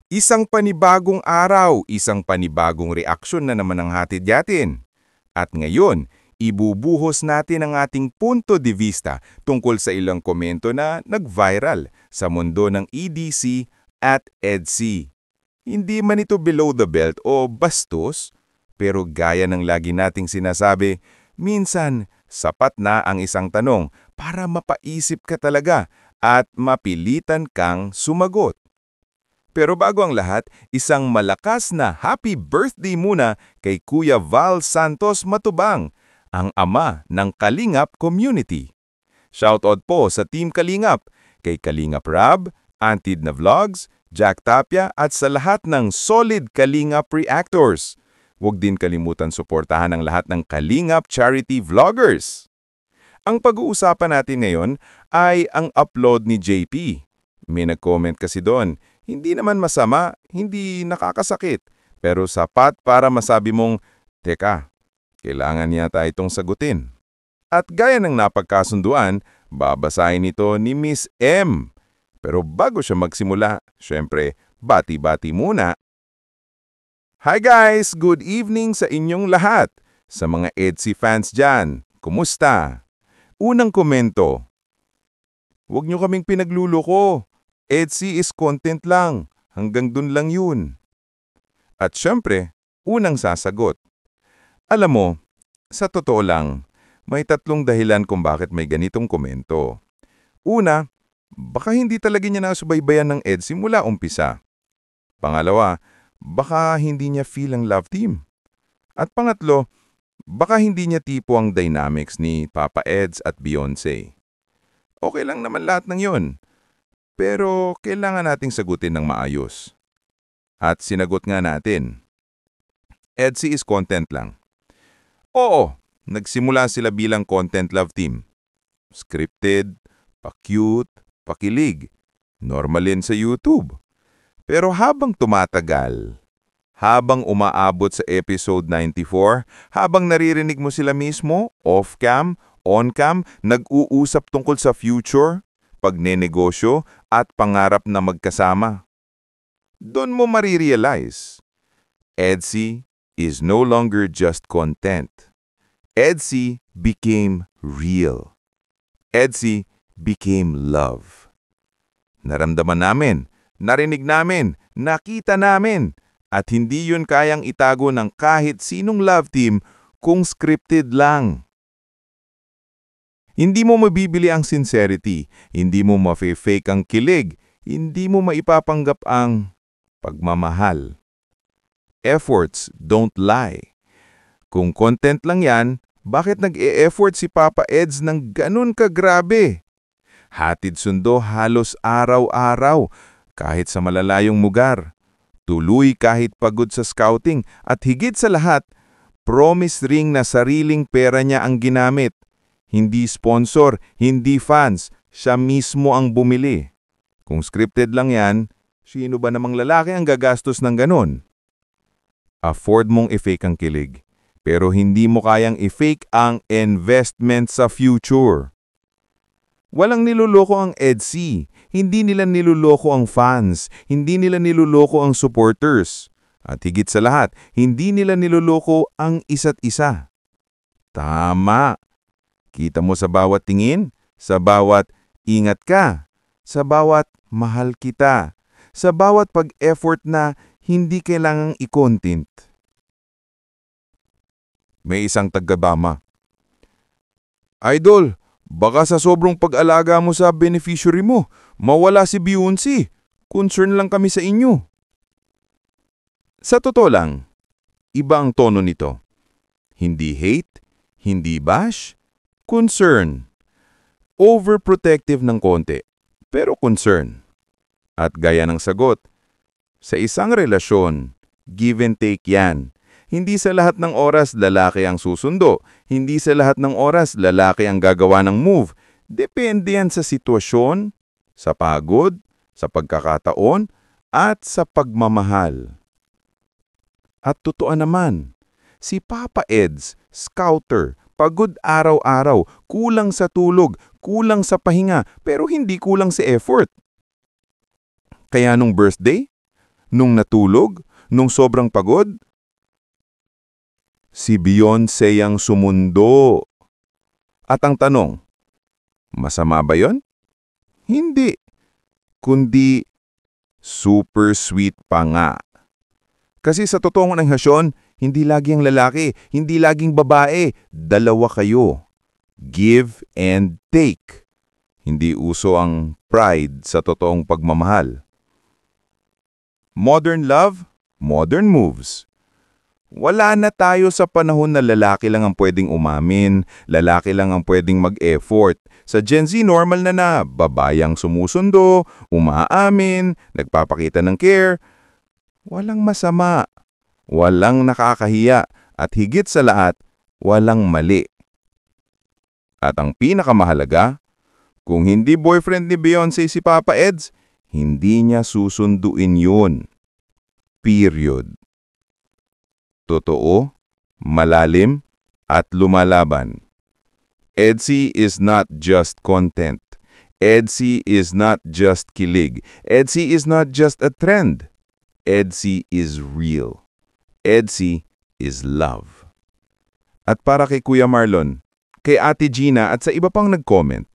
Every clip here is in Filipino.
Isang panibagong araw, isang panibagong reaksyon na naman ang hatid natin. At ngayon, ibubuhos natin ang ating punto de vista tungkol sa ilang komento na nag-viral sa mundo ng EDC at EDC. Hindi man ito below the belt o bastos, pero gaya ng lagi nating sinasabi, minsan sapat na ang isang tanong para mapaisip ka talaga at mapilitan kang sumagot. Pero bago ang lahat, isang malakas na happy birthday muna kay Kuya Val Santos Matubang, ang ama ng Kalingap Community. Shoutout po sa Team Kalingap, kay Kalingap Rab, Antid na Vlogs, Jack Tapia at sa lahat ng solid Kalingap Reactors. Huwag din kalimutan suportahan ang lahat ng Kalingap Charity Vloggers. Ang pag-uusapan natin ngayon ay ang upload ni JP. May nag-comment kasi doon, hindi naman masama, hindi nakakasakit, pero sapat para masabi mong, teka, kailangan yata itong sagutin. At gaya ng napagkasunduan, babasahin ito ni Miss M. Pero bago siya magsimula, syempre, bati-bati muna. Hi guys! Good evening sa inyong lahat! Sa mga EDC fans dyan, kumusta? Unang komento. Huwag niyo kaming pinagluloko. EDC is content lang. Hanggang dun lang yun. At syempre, unang sasagot. Alam mo, sa totoo lang, may tatlong dahilan kung bakit may ganitong komento. Una, baka hindi talaga niya nasubaybayan ng EDC mula umpisa. Pangalawa, baka hindi niya feel ang love team. At pangatlo, baka hindi niya tipo ang dynamics ni Papa Eds at Beyonce. Okay lang naman lahat ng yon. Pero kailangan nating sagutin ng maayos. At sinagot nga natin. EDC is content lang. Oo, nagsimula sila bilang content love team. Scripted, pa-cute, pakilig. Normal yan sa YouTube. Pero habang tumatagal, habang umaabot sa episode 94, habang naririnig mo sila mismo, off-cam, on-cam, nag-uusap tungkol sa future, pagnenegosyo at pangarap na magkasama. Doon mo marirealize, EDC is no longer just content. EDC became real. EDC became love. Naramdaman namin, narinig namin, nakita namin, at hindi yun kayang itago ng kahit sinong love team kung scripted lang. Hindi mo mabibili ang sincerity, hindi mo mafe-fake ang kilig, hindi mo maipapanggap ang pagmamahal. Efforts don't lie. Kung content lang yan, bakit nag-e-effort si Papa Eds ng ganun kagrabe? Hatid sundo halos araw-araw, kahit sa malalayong lugar. Tuloy kahit pagod sa scouting at higit sa lahat, promise ring na sariling pera niya ang ginamit. Hindi sponsor, hindi fans, siya mismo ang bumili. Kung scripted lang yan, sino ba namang lalaki ang gagastos ng ganon? Afford mong i-fake ang kilig, pero hindi mo kayang i-fake ang investment sa future. Walang niloloko ang EDC, hindi nila niloloko ang fans, hindi nila niloloko ang supporters. At higit sa lahat, hindi nila niloloko ang isa't isa. Tama! Kita mo sa bawat tingin, sa bawat ingat ka, sa bawat mahal kita, sa bawat pag-effort na hindi kailangang i-content. May isang taga-Bama. Idol, baka sa sobrang pag-alaga mo sa beneficiary mo, mawala si Beyonce. Concern lang kami sa inyo. Sa totoo lang, iba ang tono nito. Hindi hate, hindi bash, concern. Overprotective ng konti, pero concern. At gaya ng sagot, sa isang relasyon, give and take yan. Hindi sa lahat ng oras lalaki ang susundo. Hindi sa lahat ng oras lalaki ang gagawa ng move. Depende yan sa sitwasyon, sa pagod, sa pagkakataon, at sa pagmamahal. At totoo naman, si Papa Eds, scouter, pagod araw-araw, kulang sa tulog, kulang sa pahinga, pero hindi kulang sa effort. Kaya nung birthday, Nung natulog? Nung sobrang pagod? Si Beyonce ang sumundo. At ang tanong, masama ba yon? Hindi. Kundi super sweet pa nga. Kasi sa totoong anghasyon, hindi lagi ang lalaki, hindi laging babae, dalawa kayo. Give and take. Hindi uso ang pride sa totoong pagmamahal. Modern love, modern moves. Wala na tayo sa panahon na lalaki lang ang pwedeng umamin, lalaki lang ang pwedeng mag-effort. Sa Gen Z, normal na babayang sumusundo, umaamin, nagpapakita ng care. Walang masama, walang nakakahiya, at higit sa lahat, walang mali. At ang pinakamahalaga, kung hindi boyfriend ni Beyonce si Papa Eds, hindi niya susunduin yun. Period. Totoo, malalim, at lumalaban. EDSI is not just content. EDSI is not just kilig. EDSI is not just a trend. EDSI is real. EDSI is love. At para kay Kuya Marlon, kay Ate Gina at sa iba pang nag-comment,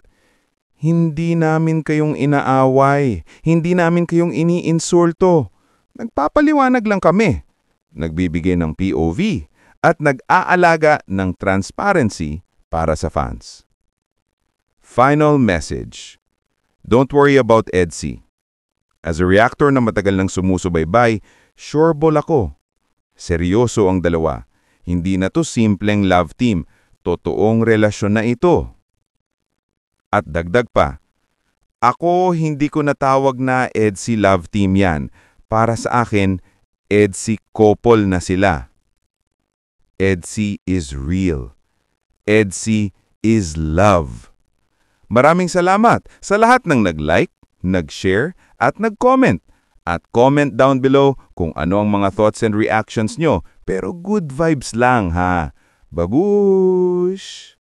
hindi namin kayong inaaway, hindi namin kayong iniinsulto. Nagpapaliwanag lang kami. Nagbibigay ng POV at nag-aalaga ng transparency para sa fans. Final message. Don't worry about EDSI. As a reactor na matagal nang sumusubaybay, sureball ako. Seryoso ang dalawa. Hindi na to simpleng love team. Totoong relasyon na ito. At dagdag pa, ako hindi ko natawag na EDSI love team yan. Para sa akin, EDSI couple na sila. EDSI is real. EDSI is love. Maraming salamat sa lahat ng nag-like, nag-share, at nag-comment. At comment down below kung ano ang mga thoughts and reactions nyo. Pero good vibes lang ha. Babush!